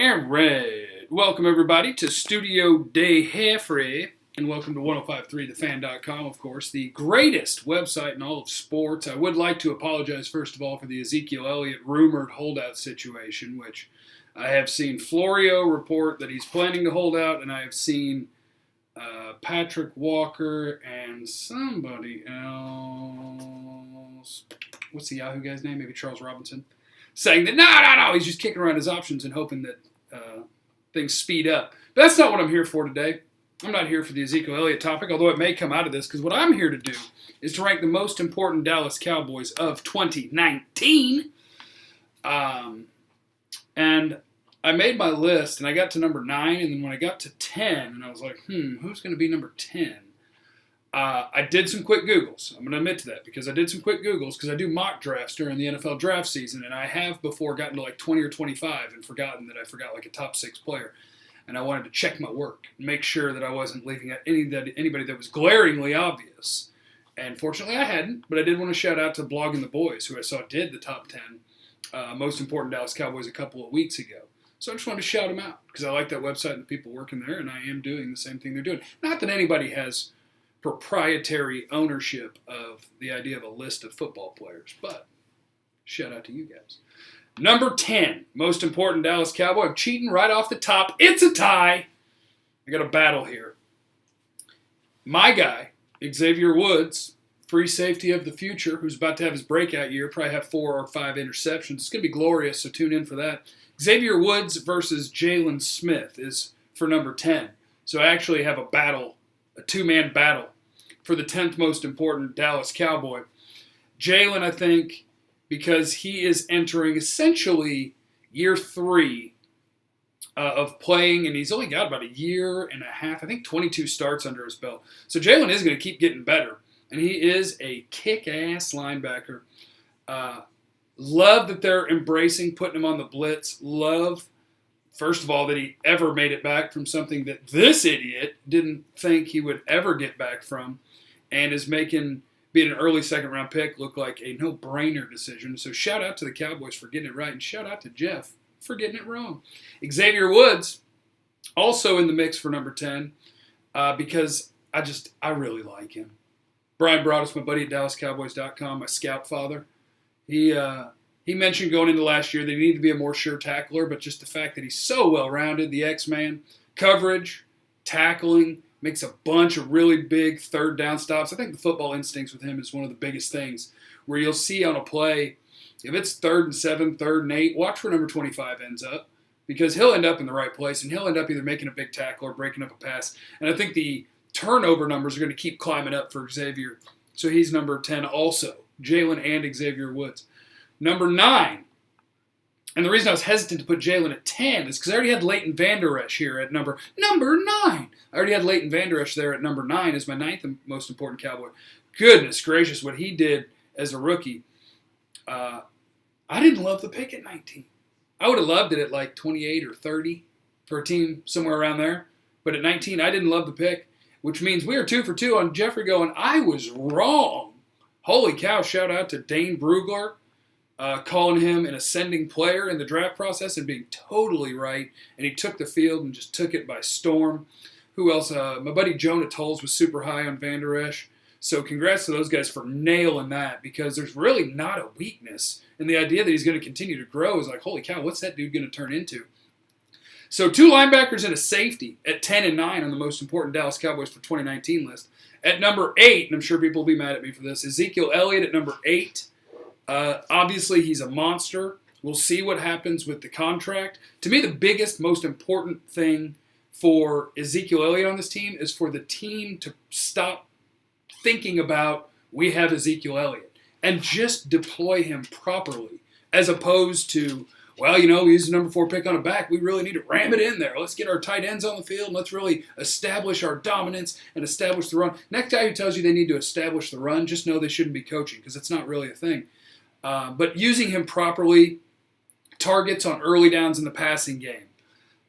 And red. Welcome everybody to Studio Day Jeffrey, and welcome to 1053thefan.com, of course, the greatest website in all of sports. I would like to apologize first of all for the Ezekiel Elliott rumored holdout situation, which I have seen Florio report that he's planning to hold out, and I have seen Patrick Walker and somebody else. What's the Yahoo guy's name? Maybe Charles Robinson. Saying that, no, he's just kicking around his options and hoping that things speed up. But that's not what I'm here for today. I'm not here for the Ezekiel Elliott topic, although it may come out of this, because what I'm here to do is to rank the most important Dallas Cowboys of 2019. And I made my list, and I got to number 9, and then when I got to 10, and I was like, who's going to be number 10? I did some quick Googles. I'm going to admit to that because I did some quick Googles because I do mock drafts during the NFL draft season, and I have before gotten to like 20 or 25 and forgotten that I forgot like a top 6 player. And I wanted to check my work and make sure that I wasn't leaving out anybody that was glaringly obvious. And fortunately I hadn't, but I did want to shout out to Blogging the Boys, who I saw did the top 10 most important Dallas Cowboys a couple of weeks ago. So I just wanted to shout them out because I like that website and the people working there, and I am doing the same thing they're doing. Not that anybody has proprietary ownership of the idea of a list of football players, but shout out to you guys. Number 10, most important Dallas Cowboy. I'm cheating right off the top. It's a tie. I got a battle here. My guy, Xavier Woods, free safety of the future, who's about to have his breakout year, probably have 4 or 5 interceptions. It's going to be glorious, so tune in for that. Xavier Woods versus Jalen Smith is for number 10. So I actually have a battle, a two-man battle for the 10th most important Dallas Cowboy. Jalen, I think, because he is entering essentially year 3 of playing, and he's only got about a year and a half, I think 22 starts under his belt. So Jalen is going to keep getting better, and he is a kick-ass linebacker. Love that they're embracing putting him on the blitz. Love, first of all, that he ever made it back from something that this idiot didn't think he would ever get back from, and is making being an early second-round pick look like a no-brainer decision. So shout out to the Cowboys for getting it right, and shout out to Jeff for getting it wrong. Xavier Woods, also in the mix for number 10, because I really like him. Brian Broaddus, my buddy at DallasCowboys.com, my scout father, he mentioned going into last year that he needed to be a more sure tackler, but just the fact that he's so well-rounded, the X-Man, coverage, tackling, makes a bunch of really big third down stops. I think the football instincts with him is one of the biggest things, where you'll see on a play, if it's 3rd and 7, 3rd and 8, watch where number 25 ends up, because he'll end up in the right place, and he'll end up either making a big tackle or breaking up a pass. And I think the turnover numbers are going to keep climbing up for Xavier. So he's number 10 also, Jalen and Xavier Woods. Number 9, and the reason I was hesitant to put Jalen at 10 is because I already had Leighton Vander Esch here at number 9. I already had Leighton Vander Esch there at number 9 as my 9th most important Cowboy. Goodness gracious, what he did as a rookie. I didn't love the pick at 19. I would have loved it at like 28 or 30 for a team somewhere around there. But at 19, I didn't love the pick, which means we are 2 for 2 on Jeffrey going, I was wrong. Holy cow, shout out to Dane Brugler. Calling him an ascending player in the draft process and being totally right. And he took the field and just took it by storm. Who else? My buddy Jonah Tolles was super high on Vander Esch. So congrats to those guys for nailing that, because there's really not a weakness. And the idea that he's going to continue to grow is like, holy cow, what's that dude going to turn into? So 2 linebackers and a safety at 10 and 9 on the most important Dallas Cowboys for 2019 list. At number 8, and I'm sure people will be mad at me for this, Ezekiel Elliott at number 8. Obviously, he's a monster. We'll see what happens with the contract. To me, the biggest, most important thing for Ezekiel Elliott on this team is for the team to stop thinking about, we have Ezekiel Elliott, and just deploy him properly, as opposed to, well, he's the number 4 pick on a back. We really need to ram it in there. Let's get our tight ends on the field, and let's really establish our dominance and establish the run. Next guy who tells you they need to establish the run, just know they shouldn't be coaching, because it's not really a thing. But using him properly, targets on early downs in the passing game,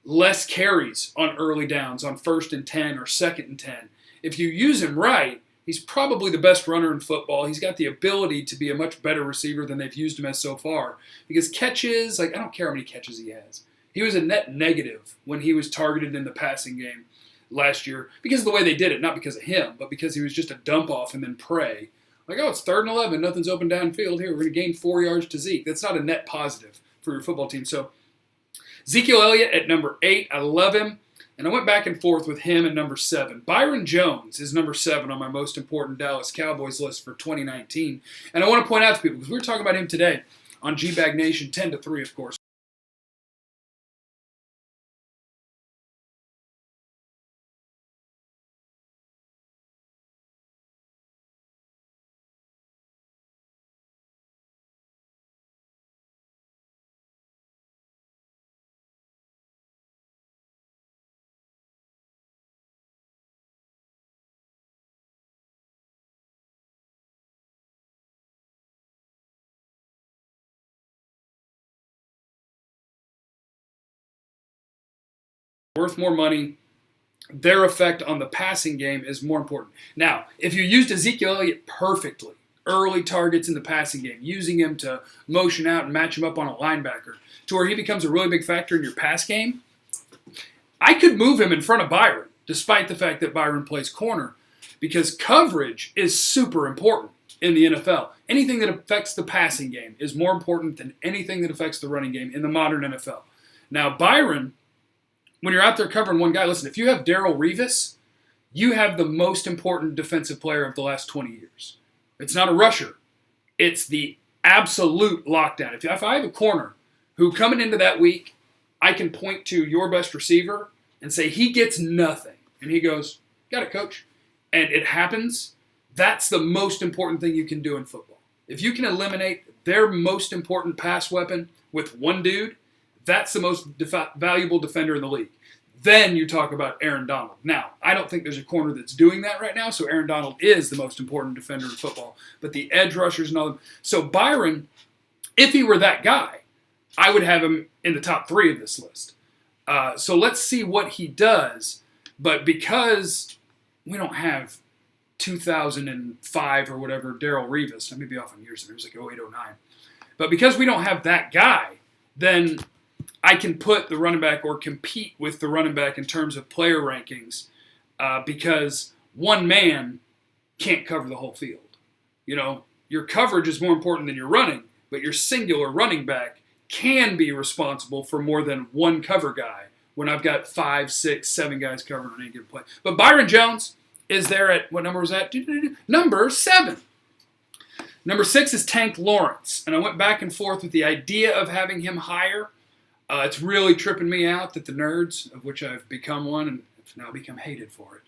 less carries on early downs on 1st and 10 or 2nd and 10. If you use him right, he's probably the best runner in football. He's got the ability to be a much better receiver than they've used him as so far. Because catches, I don't care how many catches he has. He was a net negative when he was targeted in the passing game last year because of the way they did it, not because of him, but because he was just a dump off and then pray. Like, oh, it's 3rd and 11, nothing's open downfield. Here, we're going to gain 4 yards to Zeke. That's not a net positive for your football team. So Ezekiel Elliott at number 8, I love him. And I went back and forth with him at number 7. Byron Jones is number 7 on my most important Dallas Cowboys list for 2019. And I want to point out to people, because we were talking about him today on G-Bag Nation, 10-3, of course. Worth more money. Their effect on the passing game is more important. Now, if you used Ezekiel Elliott perfectly, early targets in the passing game, using him to motion out and match him up on a linebacker to where he becomes a really big factor in your pass game, I could move him in front of Byron, despite the fact that Byron plays corner, because coverage is super important in the NFL. Anything that affects the passing game is more important than anything that affects the running game in the modern NFL. Now, Byron, when you're out there covering one guy, listen, if you have Darrelle Revis, you have the most important defensive player of the last 20 years. It's not a rusher. It's the absolute lockdown. If I have a corner who coming into that week, I can point to your best receiver and say, he gets nothing. And he goes, got it, coach. And it happens. That's the most important thing you can do in football. If you can eliminate their most important pass weapon with one dude, that's the most valuable defender in the league. Then you talk about Aaron Donald. Now, I don't think there's a corner that's doing that right now, so Aaron Donald is the most important defender in football. But the edge rushers and all them. So Byron, if he were that guy, I would have him in the top 3 of this list. So let's see what he does. But because we don't have 2005 or whatever Darrelle Revis, I may be off on years, it was like 08, 09. But because we don't have that guy, then I can put the running back or compete with the running back in terms of player rankings because one man can't cover the whole field. You know, your coverage is more important than your running, but your singular running back can be responsible for more than one cover guy when I've got 5, 6, 7 guys covering on any given play. But Byron Jones is there at, what number was that? Number 7. Number 6 is Tank Lawrence, and I went back and forth with the idea of having him higher. It's really tripping me out that the nerds, of which I've become one and have now become hated for it,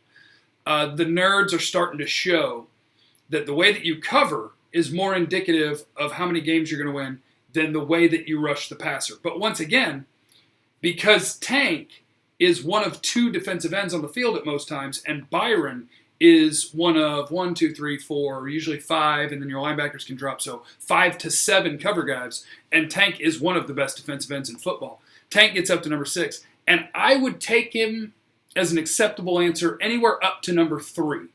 the nerds are starting to show that the way that you cover is more indicative of how many games you're going to win than the way that you rush the passer. But once again, because Tank is one of 2 defensive ends on the field at most times, and Byron is one of 1, 2, 3, 4, usually 5, and then your linebackers can drop, so 5 to 7 cover guys, and Tank is one of the best defensive ends in football. Tank gets up to number 6, and I would take him as an acceptable answer anywhere up to number 3.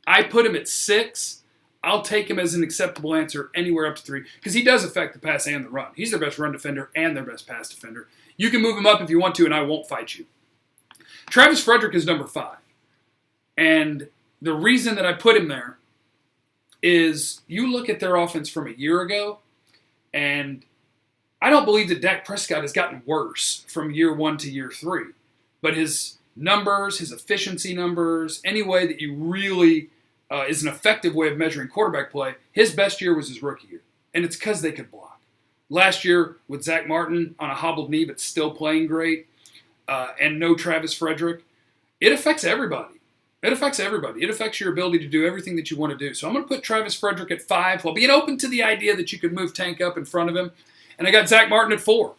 I put him at 6. I'll take him as an acceptable answer anywhere up to 3, because he does affect the pass and the run. He's their best run defender and their best pass defender. You can move him up if you want to, and I won't fight you. Travis Frederick is number 5. And the reason that I put him there is you look at their offense from a year ago, and I don't believe that Dak Prescott has gotten worse from year 1 to year 3. But his numbers, his efficiency numbers, any way that you really is an effective way of measuring quarterback play, his best year was his rookie year. And it's because they could block. Last year with Zach Martin on a hobbled knee but still playing great, and no Travis Frederick, it affects everybody. It affects everybody. It affects your ability to do everything that you want to do. So I'm going to put Travis Frederick at 5 while being open to the idea that you could move Tank up in front of him. And I got Zach Martin at 4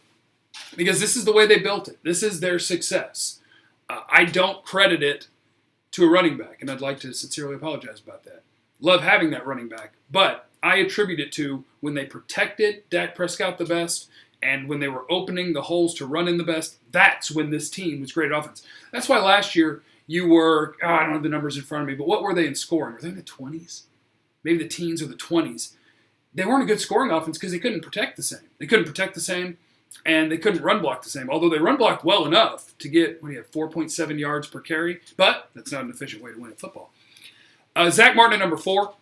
because this is the way they built it. This is their success. I don't credit it to a running back, and I'd like to sincerely apologize about that. Love having that running back, but I attribute it to when they protected Dak Prescott the best and when they were opening the holes to run in the best, that's when this team was great at offense. That's why last year you were, I don't have the numbers in front of me, but what were they in scoring? Were they in the 20s? Maybe the teens or the 20s. They weren't a good scoring offense because they couldn't protect the same. They couldn't protect the same, And they couldn't run block the same, although they run blocked well enough to get, 4.7 yards per carry. But that's not an efficient way to win at football. Zach Martin at number 4.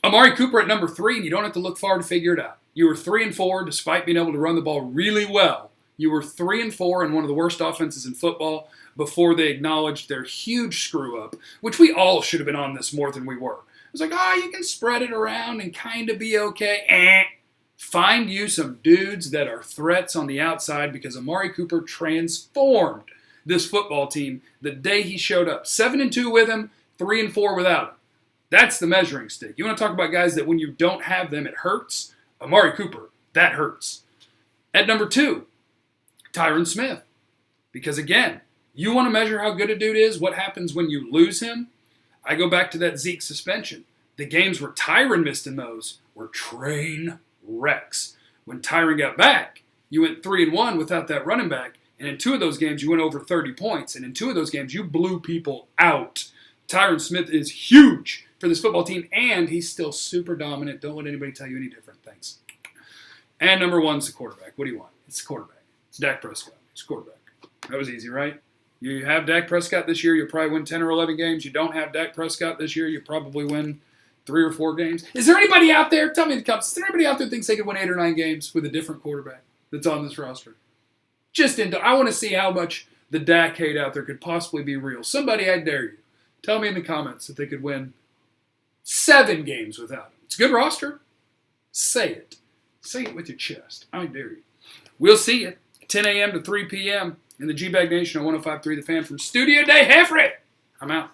Amari Cooper at number 3, and you don't have to look far to figure it out. You were 3-4 despite being able to run the ball really well. You were 3-4 in one of the worst offenses in football before they acknowledged their huge screw-up, which we all should have been on this more than we were. It was like, you can spread it around and kind of be okay. Find you some dudes that are threats on the outside because Amari Cooper transformed this football team the day he showed up. 7-2 with him, 3-4 without him. That's the measuring stick. You want to talk about guys that when you don't have them, it hurts? Amari Cooper, that hurts. At number 2, Tyron Smith. Because again, you want to measure how good a dude is, what happens when you lose him? I go back to that Zeke suspension. The games where Tyron missed in those were train wrecks. When Tyron got back, you went 3-1 without that running back, and in 2 of those games you went over 30 points, and in 2 of those games you blew people out. Tyron Smith is huge for this football team, and he's still super dominant. Don't let anybody tell you any different. Thanks. And number 1 is the quarterback. What do you want? It's the quarterback. It's Dak Prescott. It's quarterback. That was easy, right? You have Dak Prescott this year, you'll probably win 10 or 11 games. You don't have Dak Prescott this year, you probably win 3 or 4 games. Is there anybody out there, tell me in the comments, is there anybody out there that thinks they could win 8 or 9 games with a different quarterback that's on this roster? I want to see how much the Dak hate out there could possibly be real. Somebody, I dare you, tell me in the comments that they could win 7 games without him. It's a good roster. Say it. Say it with your chest. I dare you. We'll see you 10 a.m. to 3 p.m. in the G-Bag Nation on 105.3 The Fan from Studio Day Heffrey. I'm out.